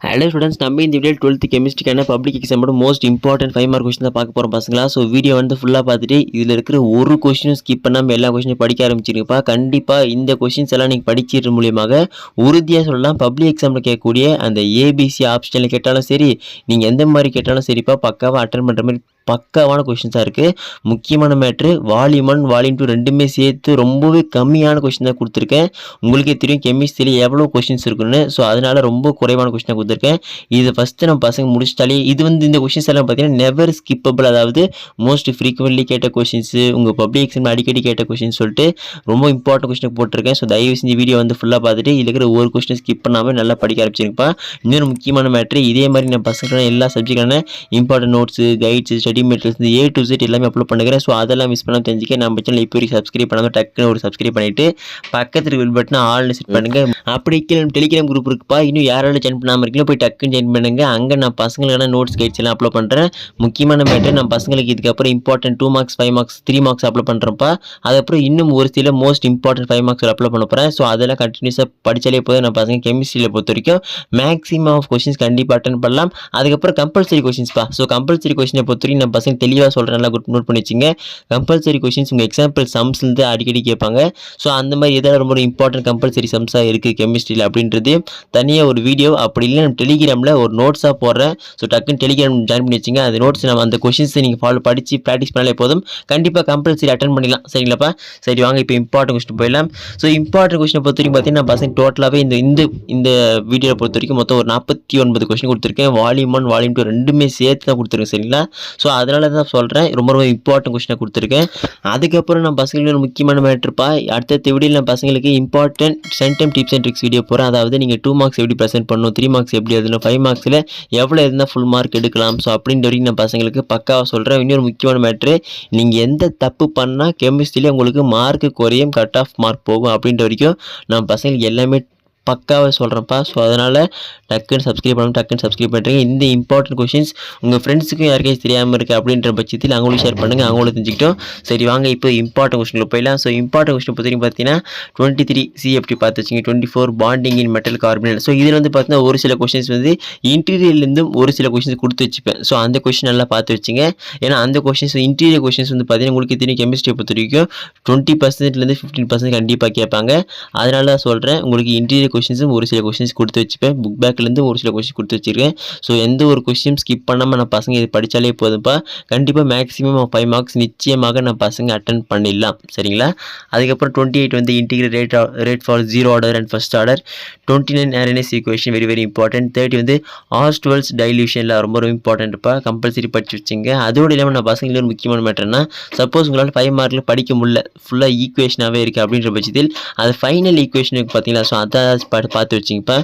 Hello students, நம்ம இந்த video 12th கெமிஸ்ட்ரிக்கான பப்ளிக் எக்ஸாமோட மோஸ்ட் இம்பார்ட்டன்ட் 5 மார்க் கொஸ்டின் தான் பார்க்க போகிறோம் பசங்களா. ஸோ வீடியோ ஃபுல்லாக பார்த்துட்டு இதில் இருக்கிற ஒரு கொஸ்டினும் ஸ்கிப் பண்ணாமல் எல்லா கொஸ்டினும் படிக்க ஆரம்பிச்சிருப்பா. கண்டிப்பாக இந்த கொஸ்டின்ஸ் எல்லாம் நீங்கள் படிக்கிறது மூலியமாக உறுதியாக சொல்லலாம் பப்ளிக் எக்ஸாமில் கேட்கக்கூடிய அந்த ஏபிசி ஆப்ஷனில் கேட்டாலும் சரி, நீங்கள் எந்த மாதிரி கேட்டாலும் சரிப்பா, பக்காவாக அட்டன் பண்ணுற மாதிரி பக்காவான கொஸ்டின்ஸாக இருக்குது. முக்கியமான மேட்ரு வால்யூம் 1 வால்யூம் 2 ரெண்டுமே சேர்த்து ரொம்பவே கம்மியான கொஸ்டின் தான் கொடுத்துருக்கேன். உங்களுக்கே தெரியும் கெமிஸ்ட்ரியில் எவ்வளோ கொஸ்டின்ஸ் இருக்குன்னு. ஸோ அதனால் ரொம்ப குறைவான கொஸ்டினாக கொடுத்துருக்கேன். இது ஃபஸ்ட்டு நம்ம பசங்க முடிச்சிட்டாலே இந்த கொஸ்டின்ஸ் எல்லாம் பார்த்தீங்கன்னா நெவர் ஸ்கிப்பபிள், அதாவது மோஸ்ட் ஃப்ரீக்வெண்ட்லி கேட்ட கொஸ்டின்ஸு, உங்கள் பப்ளிக் எக்ஸாம் அடிக்கடி கேட்ட கொஸ்டின் சொல்லிட்டு ரொம்ப இம்பார்ட்டன்ட் கொஸ்டின் போட்டிருக்கேன். ஸோ தயவு செஞ்சு வீடியோ ஃபுல்லாக பார்த்துட்டு இதில் இருக்கிற ஒரு கொஸ்டின் ஸ்கிப் பண்ணாமல் நல்லா படிக்க ஆரம்பிச்சிருப்பா. இன்னொரு முக்கியமான மேட்ரு, இதே மாதிரி நான் பசங்களான எல்லா சப்ஜெக்டான important notes, guides, study materials A to Z எல்லாமே அப்லோட் பண்ணுறேன். ஸோ அதெல்லாம் மிஸ் பண்ணாமல் தெரிஞ்சுக்க நம்ம சேனல் இப்போ வரைக்கும் சப்ஸ்கிரைப் பண்ணாமல் டக்குன்னு ஒரு சப்ஸ்கிரைப் பண்ணிவிட்டு பக்கத்தில் பெல் பட்டனை ஆல்னு செட் பண்ணுங்கள். அப்படி கீழே டெலிகிராம் குரூப் இருக்குப்பா, இன்னும் யாராலும் ஜாயின் பண்ணாமல் இருக்கீங்களோ போய் டக்குன்னு ஜாயின் பண்ணுங்கள். அங்கே நான் பசங்களுக்கான நோட்ஸ் கைட்ஸ் எல்லாம் அப்லோட் பண்ணுறேன். முக்கியமான மேட்டர், நான் பசங்களுக்கு இதுக்கப்புறம் important 2 marks 5 marks 3 marks upload பண்ணுறப்பா. அதுக்கப்புறம் இன்னும் ஒரு சில மோஸ்ட் இம்பார்ட்டன்ட் 5 மார்க்ஸ் அப்லோட் பண்ண போகிறேன். ஸோ அதெல்லாம் கண்டினியூஸாக படித்தாலே போதும். நான் பசங்க கெமிஸ்ட்ரியில் பொறுத்த வரைக்கும் மேக்ஸிமம் ஆஃப் கொஸ்டின்ஸ் கண்டிப்பாக அட்டன் பண்ணலாம். அதுக்கப்புறம் கம்பல்சரி கொஸ்டின்ஸ்ப்பா. ஸோ கம்பல்சரி கொஸ்டினை பொறுத்த வரைக்கும் நான் பசங்க தெளிவாக சொல்கிறேன், நல்லா நோட் பண்ணி வச்சுங்க. கம்பல்சரி கொஸ்டின்ஸ் உங்கள் எக்ஸாம்பிள் சம்ஸ்லேருந்து அடிக்கடி கேட்பாங்க. ஸோ அந்த மாதிரி எதாவது ரொம்ப இம்பார்ட்டன்ட் கம்பல்சரி சம்ஸாக இருக்குது கெமிஸ்ட்ரியில் அப்படின்றது தனியாக ஒரு வீடியோ, அப்படி இல்லை நம்ம டெலிகிராமில் ஒரு நோட்ஸாக போடுறேன். ஸோ டக்குன்னு டெலிகிராம் ஜாயின் பண்ணி வச்சுங்க. அந்த நோட்ஸ் நம்ம அந்த கொஸ்டின்ஸை நீங்கள் படித்து ப்ராக்டிஸ் பண்ணாலே போதும், கண்டிப்பாக கம்பல்சரி அட்டன் பண்ணிடலாம். சரிங்களாப்பா? சரி வாங்க இப்போ இம்பார்ட்டன்ட் கொஸ்டின் போயிடலாம். ஸோ இம்பார்ட்டன்ட் கொஸ்டினை பொறுத்த வரைக்கும் பார்த்தீங்கன்னா பசங்க டோட்டலாகவே இந்த வீடியோவை பொறுத்த வரைக்கும் மொத்தம் ஒரு 49 கொஸ்டின் கொடுத்துருக்கேன். வால்யூம் 1 வால்யூம் 2 ரெண்டுமே சேர்த்து தான் கொடுத்துருக்கேன். சரிங்களா? ஸோ அதனால தான் சொல்கிறேன், ரொம்ப இம்பார்ட்டன்ட் கொஸ்டினாக கொடுத்துருக்கேன். அதுக்கப்புறம் நான் பசங்களுக்கு ஒரு முக்கியமான மேட்ருப்பா, அடுத்த வீடியோவில் நான் பசங்களுக்கு important centum tips and tricks video போகிறேன். அதாவது நீங்கள் 2 மார்க்ஸ் எப்படி ப்ரெசென்ட் பண்ணணும், 3 மார்க்ஸ் எப்படி எழுதணும், 5 மார்க்ஸில் எவ்வளோ இருந்தால் ஃபுல் மார்க் எடுக்கலாம். ஸோ அப்படின்ற வரைக்கும் நான் பசங்களுக்கு பக்காவாக சொல்கிறேன். இன்னொரு முக்கியமான மேட்ரு, நீங்கள் எந்த தப்பு பண்ணால் கெமிஸ்ட்ரியில் உங்களுக்கு மார்க்கு குறையும், கட் ஆஃப் மார்க் போகும் அப்படின்ற வரைக்கும் நான் பசங்களுக்கு எல்லாமே பக்காவாக சொல்கிறேன்ப்பா. ஸோ அதனால் டக்குன்னு சப்ஸ்கிரைப் பண்ணுறீங்க. இந்த இம்பார்ட்டன்ட் கொஸ்டின்ஸ் உங்கள் ஃப்ரெண்ட்ஸுக்கும் யாருக்கும் தெரியாமல் இருக்குது அப்படின்ற பட்சத்தில் அவங்களும் ஷேர் பண்ணுங்கள், அவங்களும் தெரிஞ்சுக்கிட்டோம். சரி வாங்க இப்போ இம்பார்ட்டன்ட் கொஸ்டினில் போயிடலாம். ஸோ இம்பார்ட்டன்ட் கொஸ்டின் பொறுத்தவரைக்கும் பார்த்தீங்கன்னா 23 CFT பார்த்து வச்சுங்க, 24 பாண்டிங் இன் மெட்டல் கார்பனேட். ஸோ இதில் பார்த்தீங்கன்னா ஒரு சில கொஸ்டின்ஸ் இன்டீரியர்லேருந்தும் ஒரு சில கொஸ்டின்ஸ் கொடுத்து வச்சுப்பேன். ஸோ அந்த கொஸ்டின் நல்லா பார்த்து வச்சுங்க. ஏன்னா அந்த கொஸ்டின்ஸ் இன்டீரியர் கொஸ்டின்ஸ் பார்த்தீங்கன்னா உங்களுக்கு தெரியும் கெமிஸ்ட்ரியை பொறுத்த வரைக்கும் 20%லேருந்து 15% கண்டிப்பாக கேட்பாங்க. அதனால தான் சொல்கிறேன், உங்களுக்கு இன்டீரியர் கொஸ்டின்ஸும் ஒரு சில கொஸ்டின்ஸ் கொடுத்து வச்சுப்பேன். புக் பேக்லேருந்து ஒரு சில கொஸ்டின் கொடுத்து வச்சுருக்கேன். ஸோ எந்த ஒரு கொஸ்டின் ஸ்கிப் பண்ணாமல் நான் பசங்க இது படித்தாலே போதும்ப்பா. கண்டிப்பாக மேக்ஸிமம் 5 மார்க்ஸ் நிச்சயமாக நான் பசங்க அட்டன் பண்ணிடலாம். சரிங்களா? அதுக்கப்புறம் 28 integral rate for 0 order and first order. 29 RNS equation very very important. 30 ஆர்ஸ்டுவல்ஸ் டைல்யூஷனில் ரொம்ப இம்பார்ட்டன்ட்ப்பா, கம்பல்சரி படித்து வச்சுங்க. அதோடு இல்லாமல் நான் பசங்களுக்கு ஒரு முக்கியமான மேட்டர்னா, சப்போஸ் உங்களால் 5 மார்க்கில் படிக்க முடியல, ஃபுல்லாக ஈக்குவேஷனாகவே இருக்குது அப்படின்ற பட்சத்தில் அது ஃபைனல் ஈக்குவேஷனுக்கு பார்த்தீங்களா, ஸோ அதை பார்த்து வச்சிங்கப்பா.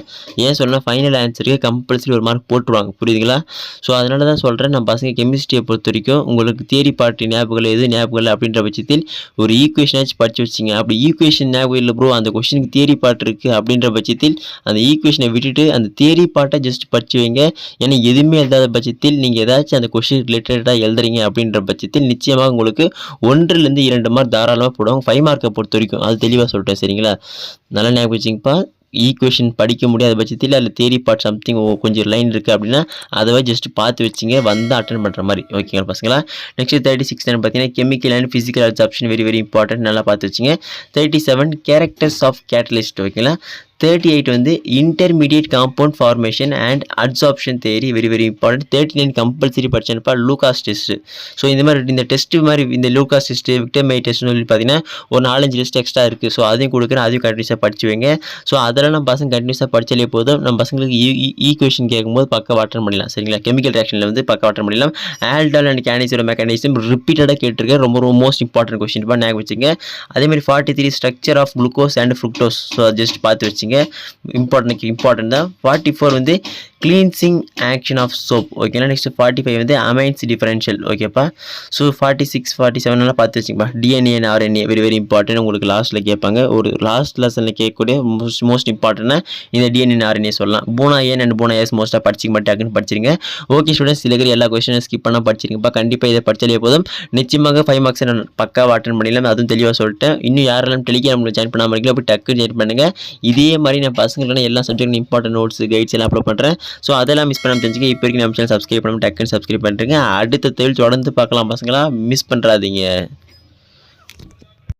ஏன் சொல்லலாம், ஃபைனல் ஆன்சருக்கு கம்பல்சரி ஒரு மார்க் போட்டுருவாங்க, புரியுதுங்களா? ஸோ அதனால தான் சொல்கிறேன், நம்ம பசங்க கெமிஸ்ட்ரியை பொறுத்த வரைக்கும் உங்களுக்கு தியரி பார்ட்டி ஞாபகம் இல்லை அப்படின்ற பட்சத்தில் ஒரு ஈக்குவேஷனாச்சும் படித்து வச்சிங்க. அப்படி ஈக்குவேஷன் ஞாபகம் இல்லை ப்ரோ, அந்த கொஸ்டினுக்கு தியரி பார்ட் இருக்குது அப்படின்ற பட்சத்தில் அந்த ஈக்குவேஷனை விட்டுட்டு அந்த தியரி பார்ட்டை ஜஸ்ட் படிச்சு வைங்க. ஏன்னா எதுவுமே எழுதாத பட்சத்தில் நீங்கள் ஏதாச்சும் அந்த கொஸ்டின் ரிலேட்டடாக எழுதுறீங்க அப்படின்ற பட்சத்தில் நிச்சயமாக உங்களுக்கு 1லேருந்து 2 மார்க் தாராளமாக போடுவாங்க 5 மார்க்கை பொறுத்த வரைக்கும். அது தெளிவாக சொல்லிட்டேன். சரிங்களா? நல்லா ஞாபகம் வச்சிங்கப்பா. ஈக்குவேஷன் படிக்க முடியாத பட்சத்தில் அதில் தியரி பார்ட் சம்திங் கொஞ்சம் லைன் இருக்குது அப்படின்னா அதை ஜஸ்ட் பார்த்து வச்சிங்க, வந்து அட்டன் பண்ணுற மாதிரி. ஓகேங்களா பசங்களா? நெக்ஸ்ட் 36 பார்த்தீங்கன்னா chemical and physical absorption very very important, நல்லா பார்த்து வச்சிங்க. 37 கேரக்டர்ஸ் ஆஃப் கேட்டலிஸ்ட். ஓகேங்களா? 38 intermediate compound formation and absorption theory very very important. 39 compulsory படிச்சேன்ப்பா, லூகாஸ் டெஸ்ட். ஸோ இந்த டெஸ்ட் மாதிரி இந்த லூகாஸ் டெஸ்ட், விக்டர் மை டெஸ்ட்னு சொல்லி பார்த்தீங்கன்னா ஒரு 4-5 டெஸ்ட் எக்ஸ்ட்ரா இருக்குது. ஸோ அதையும் கொடுக்குறேன், அதையும் கண்டினியூஸாக படிச்சு வைங்க. ஸோ அதெல்லாம் நம்ம பசங்க கண்டினியூஸாக படித்தாலே போதும், நம்ம பசங்களுக்கு ஈக்குவேஷன் கேட்கும்போது பக்கம் வாட்டர் பண்ணிடலாம். சரிங்களா? கெமிக்கல் ரியாக்ஷனில் பக்கம் வாட்டர் பண்ணிடலாம். ஆல்டால் அண்ட் கேனிஸோட மெக்கானிசம் ரிப்பீட்டடாக கேட்டிருக்கேன், ரொம்ப மோஸ்ட் இம்பார்ட்டன்ட் கொஸ்டின் ஞாபகம் வச்சுங்க. அதேமாதிரி 43 structure of glucose and fructose. So just பார்த்து வச்சுங்க, இம்பார்ட்டன்ட் தான். 44 கிளீன்சிங் ஆக்ஷன் ஆஃப் சோப். ஓகேங்களா? Next 45 amines differential. ஓகேப்பா? ஸோ 46 47 பார்த்து வச்சுங்கப்பா. DNA and RNA very very important, உங்களுக்கு லாஸ்ட்டில் கேட்பாங்க. ஒரு லாஸ்ட் லெசனில் கேட்கக்கூடிய மோஸ்ட் இம்பார்ட்டன்ட்னா இந்த டிஎன்ஏ அண்ட் ஆர்என்ஏ சொல்லலாம். பூனா ஏன் அண்ட் பூனா எஸ் மோஸ்ட்டாக படிச்சிக்க மாட்டாங்கன்னு படிச்சிருங்க. ஓகே ஸ்டூடெண்ட்ஸ், சில எல்லா கொஸ்டினும் ஸ்கிப் பண்ணால் படிச்சிருங்கப்பா. கண்டிப்பாக இதை படித்தாலே போதும், நிச்சயமாக 5 மார்க்ஸ் நான் பக்காவாக அட்டன் பண்ணிடலாம். அதுவும் தெளிவாக சொல்லிட்டேன். இன்னும் யாரெல்லாம் டெலிகிராமில் ஜாயின் பண்ணாமல் இருக்கீங்களோ அப்படி டக்கு ஜாயின் பண்ணுங்கள். இதே மாதிரி நான் பசங்களுக்கு எல்லா சப்ஜெக்டும் இம்பார்ட்டன்ட் நோட்ஸ் கைட்ஸ் எல்லாம் அப்லோட் பண்ணுறேன். ஸோ அதெல்லாம் மிஸ் பண்ணாமல் தெரிஞ்சுங்க. இப்போ வரைக்கும் நம்ம சேனல் சப்ஸ்கிரைப் பண்ணாமல் டக்குன்னு சப்ஸ்கிரைப் பண்ணுறேங்க. அடுத்த தொழில் தொடர்ந்து பார்க்கலாம் பசங்களா, மிஸ் பண்ணுறாதீங்க.